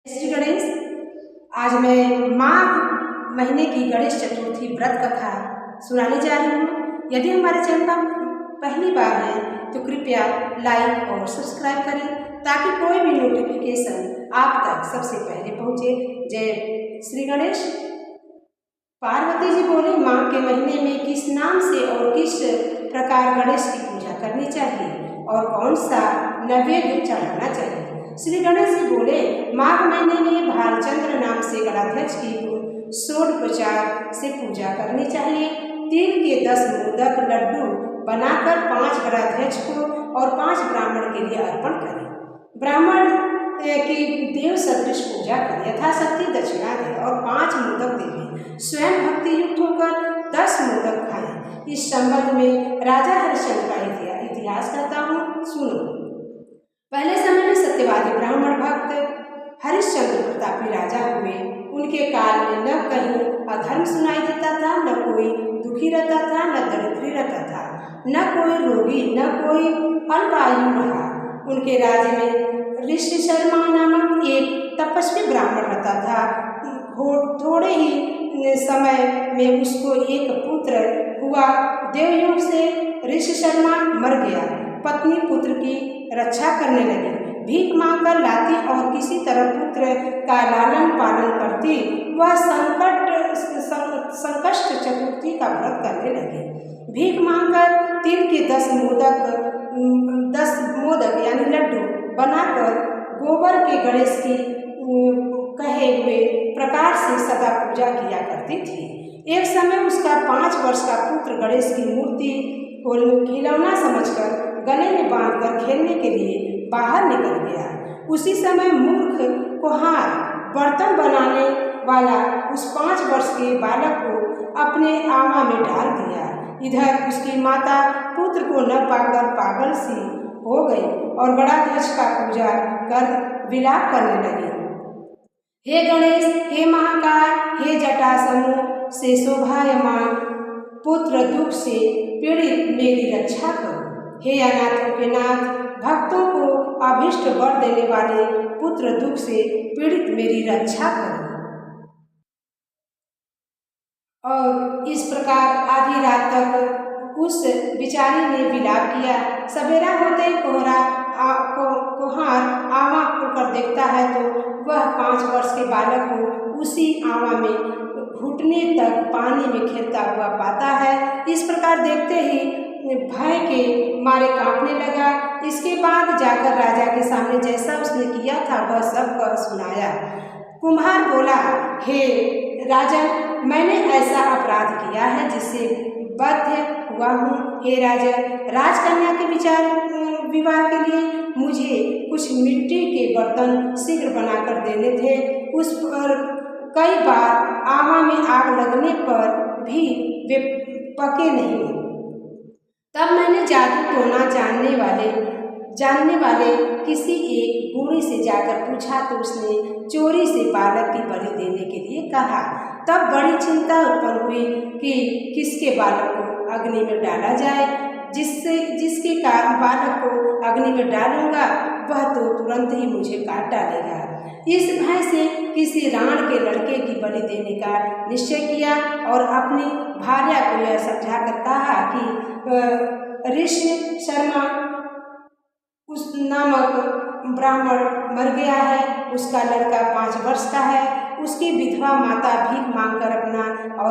श्री गणेश। आज मैं माघ महीने की गणेश चतुर्थी व्रत कथा सुनाने जा रही हूँ। यदि हमारे चैनल पर पहली बार है तो कृपया लाइक और सब्सक्राइब करें ताकि कोई भी नोटिफिकेशन आप तक सबसे पहले पहुँचे। जय श्री गणेश। पार्वती जी बोले, माघ के महीने में किस नाम से और किस प्रकार गणेश की पूजा करनी चाहिए और कौन सा नैवेद्य चढ़ाना चाहिए। श्री गणेश जी बोले, माघ महीने में भालचंद्र नाम से गणाध्यक्ष की षोडोपचार से पूजा करनी चाहिए। तिल के 10 मोदक लड्डू बनाकर 5 गणाध्यक्ष को और 5 ब्राह्मण के लिए अर्पण करें। ब्राह्मण की देव सदृश पूजा करें, यथाशक्ति दक्षिणा दें और 5 मोदक देवें। स्वयं भक्ति युक्त होकर 10 मोदक खाएं। इस संबंध में राजा हरिश्चंद्र का इतिहास कहता हूँ, सुनो। पहले समय में सत्यवादी ब्राह्मण भक्त हरिश्चंद्र प्रतापी राजा हुए। उनके काल में न कहीं अधर्म सुनाई देता था, न कोई दुखी रहता था, न दरिद्री रहता था, न कोई रोगी, न कोई अल्पायु रहा। उनके राज्य में ऋषि शर्मा नामक एक तपस्वी ब्राह्मण रहता था। थोड़े ही समय में उसको एक पुत्र हुआ। देवयोग से ऋषि शर्मा मर गया। पत्नी पुत्र की रक्षा करने लगी, भीख मांगकर लाती और किसी तरह पुत्र का लालन पालन करती। वह संकष्ट चतुर्थी का व्रत करने लगी। भीख मांगकर तिल के 10 मोदक यानी लड्डू बनाकर गोबर के गणेश की कहे हुए प्रकार से सदा पूजा किया करती थी। एक समय उसका 5 वर्ष का पुत्र गणेश की मूर्ति को खिलौना समझकर गले में बांधकर खेलने के लिए बाहर निकल गया। उसी समय मूर्ख कुम्हार बर्तन बनाने वाला उस 5 वर्ष के बालक को अपने आमा में डाल दिया। इधर उसकी माता पुत्र को न पाकर पागल सी हो गई और गणाध्यक्ष का पूजा कर विलाप करने लगी। हे गणेश, हे महाकाय, हे जटा समूह से शोभायमान पुत्र दुख से पीड़ित मेरी रक्षा करो। हे अनाथों के नाथ, भक्तों को अभीष्ट वर देने वाले पुत्र दुख से पीड़ित मेरी रक्षा करो। और इस प्रकार आधी रात तक उस बिचारी ने विलाप किया। सवेरा होते कुम्हार आवा खोलकर देखता है तो वह 5 वर्ष के बालक को उसी आवा में घुटने तक पानी में खेलता हुआ पाता है। इस प्रकार देखते ही भय के मारे कांपने लगा। इसके बाद जाकर राजा के सामने जैसा उसने किया था वह सब कह सुनाया। कुम्हार बोला, हे राजन, मैंने ऐसा अपराध किया है जिससे बद्ध हुआ हूँ। हे राजा, राजकन्या के विवाह के लिए मुझे कुछ मिट्टी के बर्तन शीघ्र बनाकर देने थे। उस पर कई बार आमा में आग लगने पर भी वे पके नहीं। तब मैंने जादू टोना जानने वाले किसी एक गुणी से जाकर पूछा तो उसने चोरी से बालक की बलि देने के लिए कहा। तब बड़ी चिंता उत्पन्न हुई कि किसके बालक को अग्नि में डाला जाए। जिसके बालक को अग्नि में डालूंगा वह तो तुरंत ही मुझे काट डालेगा। इस भय से किसी राण के लड़के की बलि देने का निश्चय किया और अपनी भार्या को यह समझाकर कहा कि ऋषि शर्मा उस नामक ब्राह्मण मर गया है। उसका लड़का 5 वर्ष का है। उसकी विधवा माता भीख मांगकर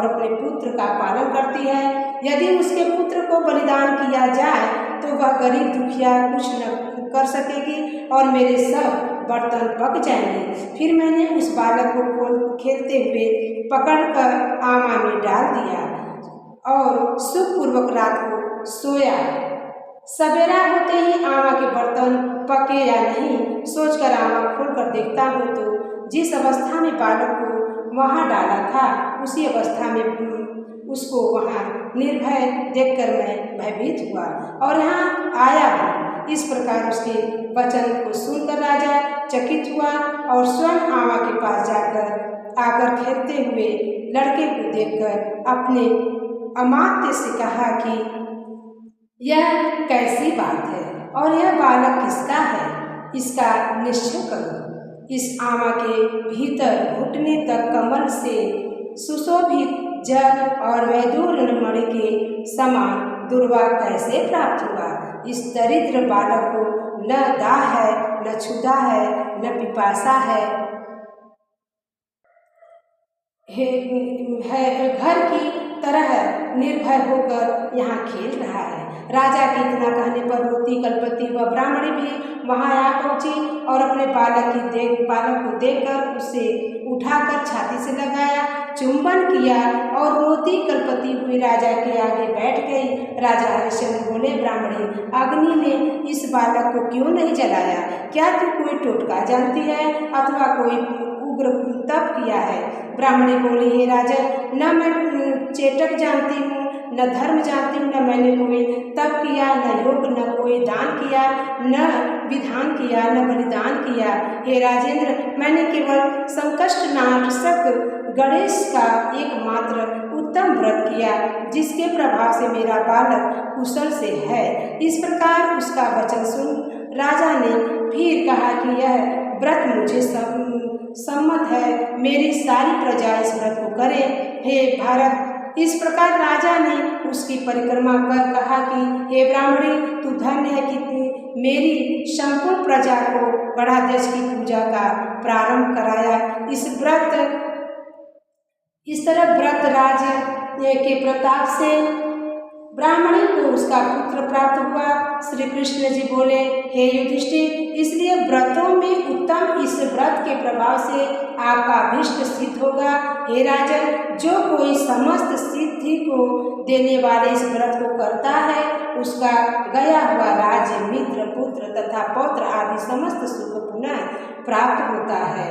अपने पुत्र का पालन करती है। यदि उसके पुत्र को बलिदान किया जाए तो वह गरीब दुखिया कुछ न कर सकेगी और मेरे सब बर्तन पक जाएंगे। फिर मैंने उस बालक को खेलते हुए पकड़कर आमा में डाल दिया और सुखपूर्वक रात को सोया। सवेरा होते ही आमा के बर्तन पके या नहीं सोचकर आमा खोलकर देखता हूँ तो जिस अवस्था में बालक को वहाँ डाला था उसी अवस्था में उसको वहाँ निर्भय देखकर मैं भयभीत हुआ और यहाँ आया हूँ। इस प्रकार उसके वचन को सुनकर राजा चकित हुआ और स्वयं आमा के पास आकर खेलते हुए लड़के को देखकर अपने अमात्य से कहा कि यह कैसी बात है और यह बालक किसका है, इसका निश्चय करो। इस आमा के भीतर घुटने तक कमल से सुशोभित जग और वैदूर्य मणि के समान दुर्वा कैसे प्राप्त हुआ। इस दरिद्र बालक को न दाह है, न क्षुधा है, न पिपासा है, घर की तरह निर्भय होकर यहाँ खेल रहा है। राजा के इतना कहने पर रोती कलपति व ब्राह्मणी भी वहाँ आ पहुँची और अपने बालक को देखकर उसे उठाकर छाती से लगाया, चुंबन किया और रोती कलपती हुई राजा के आगे बैठ गई। राजा हरिश्चंद्र बोले, ब्राह्मणी, अग्नि ने इस बालक को क्यों नहीं जलाया? क्या तू कोई टोटका जानती है अथवा कोई उग्र तप किया है? ब्राह्मणी बोली, हे राजन, न मैं चेटक जानती हूँ, न धर्म जानती हूँ, न मैंने कोई तप किया, न योग, न कोई दान किया, न विधान किया, न बलिदान किया। हे राजेंद्र, मैंने केवल संकष्ट नाशक गणेश का एकमात्र उत्तम व्रत किया, जिसके प्रभाव से मेरा बालक कुशल से है। इस प्रकार उसका वचन सुन राजा ने फिर कहा कि यह व्रत मुझे सम्मत है, मेरी सारी प्रजा इस व्रत को करे। हे भारत, इस प्रकार राजा ने उसकी परिक्रमा कर कहा कि हे ब्राह्मणी, तू धन्य है कि मेरी संपूर्ण प्रजा को गणाध्यक्ष की पूजा का प्रारंभ कराया। इस तरह व्रत राज के प्रताप से ब्राह्मणी को उसका पुत्र प्राप्त हुआ। श्री कृष्ण जी बोले, हे युधिष्ठिर, इसलिए व्रतों में उत्तम इस व्रत के प्रभाव से आपका अभीष्ट सिद्ध होगा। हे राजन, जो कोई समस्त सिद्धि को देने वाले इस व्रत को करता है, उसका गया हुआ राज्य, मित्र, पुत्र तथा पौत्र आदि समस्त सुख पुनः प्राप्त होता है।